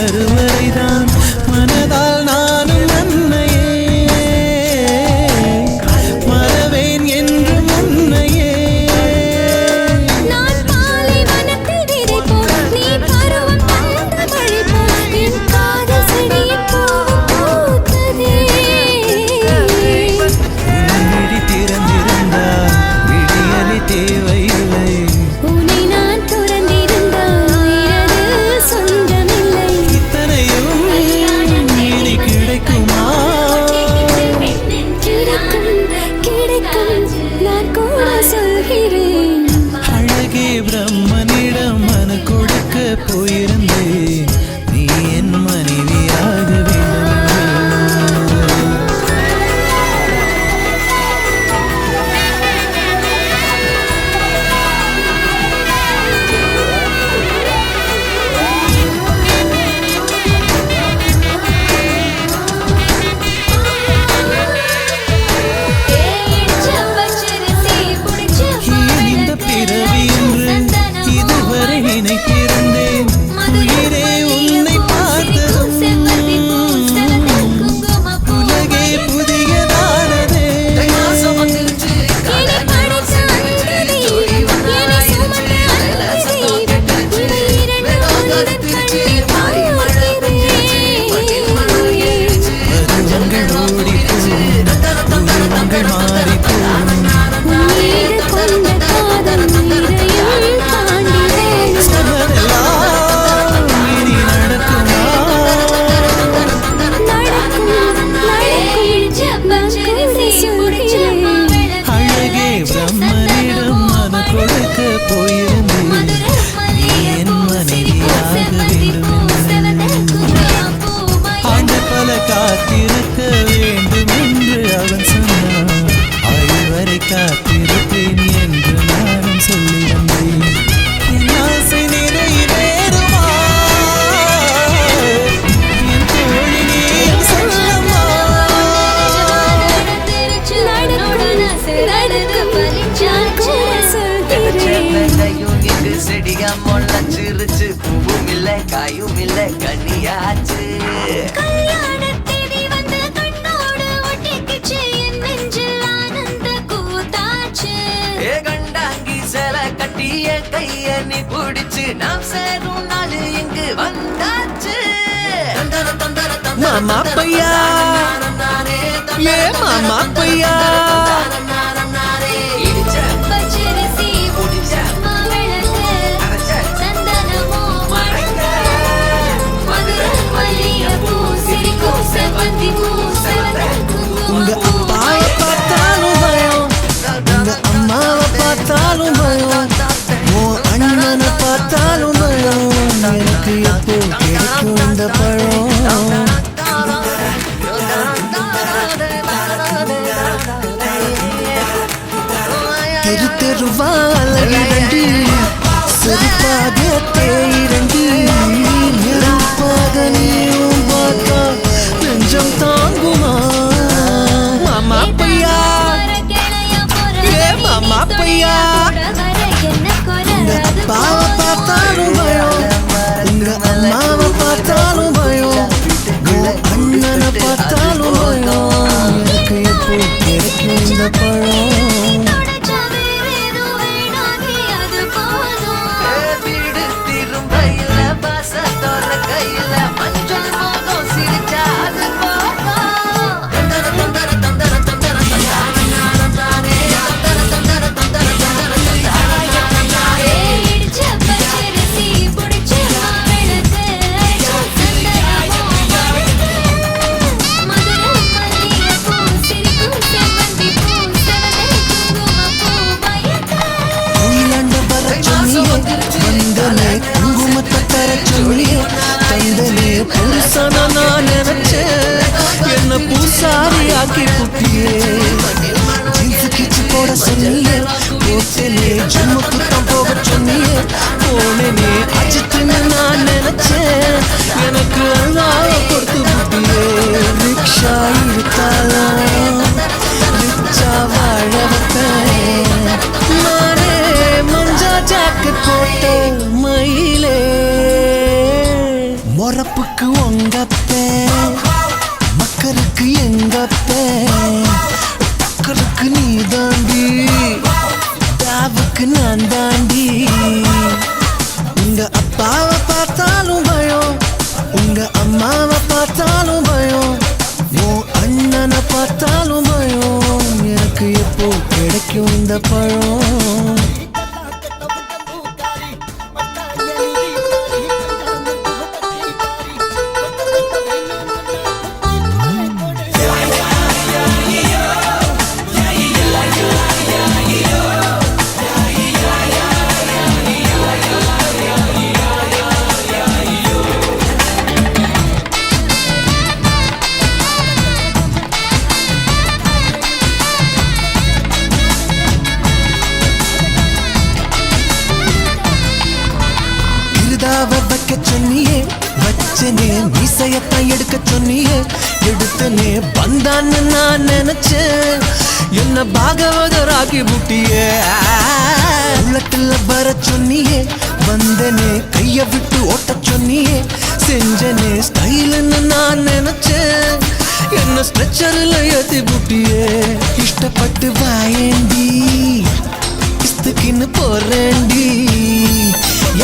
வருவரைதான் மனதால் நானும் அன்னையே மறவேன் என்று முன்னையே. நான் பாலை வனத்தில் விதை போல் நீ பருவம் தந்த மழை போல் என் காதல் செடியில் பூவும் பூத்ததே. விழி திறந்திருந்தால் விடியலை தேவையில்லை. உன்னை நான் துறந்திருந்தால் இரவு சொந்தமில்லை. இத்தனையும் இனி கிடைக்குமா? கிடைக்கும் நான் கூட சொல்கிறேன். அழகே பிரம்மனிடம் மனு கொடுக்க போயிருந்தேன். நீ என் மனைவியாக வேண்டும். இந்த பிறவி என்று இதுவரை நினைத்திருந்தேன். உயிரே உன்னை பார்த்ததும் உலகே புதியதானதே. பருவங்கள் ஓடிப்போம், உருவங்கள் மாறிப்போம். சொன்னதெல்லாம் இனி நடக்குமா? அழகே பிரம்மனிடம் மனு கொடுக்க போயிருந்தேன். நீ என் மனைவியாக வேண்டும். ஆண்டு பல காத்திருக்க வேண்டும் என்று அவன் சொன்னான். ஆயுள் வரை காத்திருப்பேன் என்று நானும் சொல்லியிருந்தேன். என் ஆசை நிறைவேறுமா? என் தோழி நீயும் சொல்லம்மா. செடியா முளைச்சிருச்சு, பூவும் இல்ல காயும் இல்ல கனியாச்சு. கண்டாங்கி சில கட்டிய கைய நீ பிடிச்சு நாம் சேரும் நாள் இங்கு வந்தாச்சு. மாமா பையா, ஏ மாமா பையா. உங்க அப்பாவை பார்த்தாலும் பயம், உங்க அம்மாவை பார்த்தாலும் பயம், உன் அண்ணனை பார்த்தாலும் பயம். எனக்கு எப்போ கிடைக்கும் இந்த பழம்? தெரு தெருவால இரண்டி செருப்பாக தேரண்டி நெருப்பாக நீயும் பார்த்தா நெஞ்சம் தாங்குமா? மாமா பையா, ஏ மாமா பையா. உங்க அப்பாவை பார்த்தாலும் பயம், உங்க அம்மாவை பார்த்தாலும் பயம், உன் அண்ணனை பார்த்தாலும் பயம். எனக்கு எப்போ கிடைக்கும் இந்த பழம்? வீடு திரும்ப இல்ல பாசத்தோட கையில மஞ்சள் மோகம் சிரிச்சா அது வந்தனே குங்குமத்தை தர சொல்லி தந்தனே புருஷன நான் நினைச்சேன். என்ன பூசாரி ஆக்கி புட்டியே. ஜீன்ஸ் கிச்சு போட சொன்னியே, போத்தனே ஜிம்முக்கு தான் போக சொன்னியே. போனே அஜித்துன்னு நான் நினைச்சேன். எனக்கு அழகாக கொடுத்து புட்டியே. ரிக்ஷா இருக்காலாம் ரிச்சா வாழ வைப்பேன். நானே மஞ்சா ஜாக்கெட் போட்ட மயிலே, மொரப்புக்கு அக்கருக்கு உங்கப்ப மக்களுக்கு எங்கப்ப மக்களுக்கு நீ தாண்டி தாவுக்கு நான் தாண்டி உங்க அப்பாவை பார்த்தாலும் பயம் உங்க அம்மாவை பார்த்தாலும் பயம் உன் அண்ணனை பார்த்தாலும் பயம் எனக்கு எப்போ கிடைக்கும் இந்த பழம் வைக்க சொன்னியே வச்சனே மீசையத்தான் எடுக்க சொன்னியே எடுத்தனே வந்தான்னு நான் நினைச்சேன் என்ன பாகவதராகி புட்டியே உள்ளத்துல வர சொன்னியே வந்தனே கைய விட்டு ஓட்ட சொன்னியே செஞ்சனே ஸ்டைலுன்னு நான் நினைச்சேன் என்ன ஸ்ட்ரெச்சர்ல ஏத்தி புட்டியே இஷ்டப்பட்டு வாயேண்டி இஸ்துக்குன்னு போறேண்டி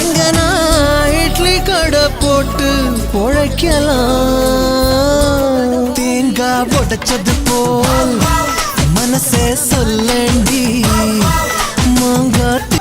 எங்க நான் இட்லி கடை போட்டு பொழைக்கலாம் தேங்காய் உடைச்சது போல் மனசே சொல்லண்டி மாங்காட்டி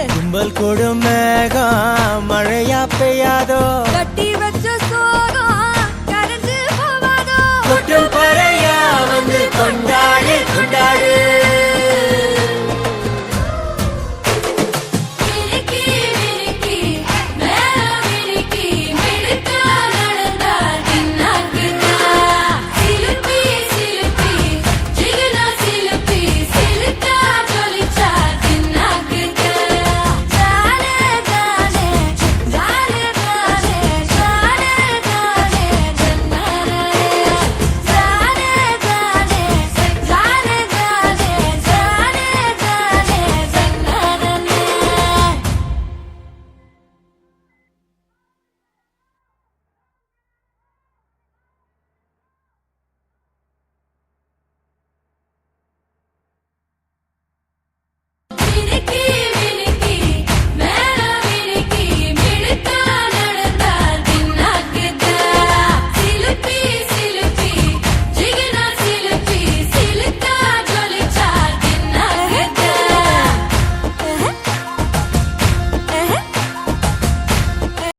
கும்பல் கொடுமேகம் மழையா பெய்யாதோ கட்டி வச்ச சோகம் கரைஞ்சு போவாதோ கொட்டும் பறையா வந்து கொண்டாடு கொண்டாடு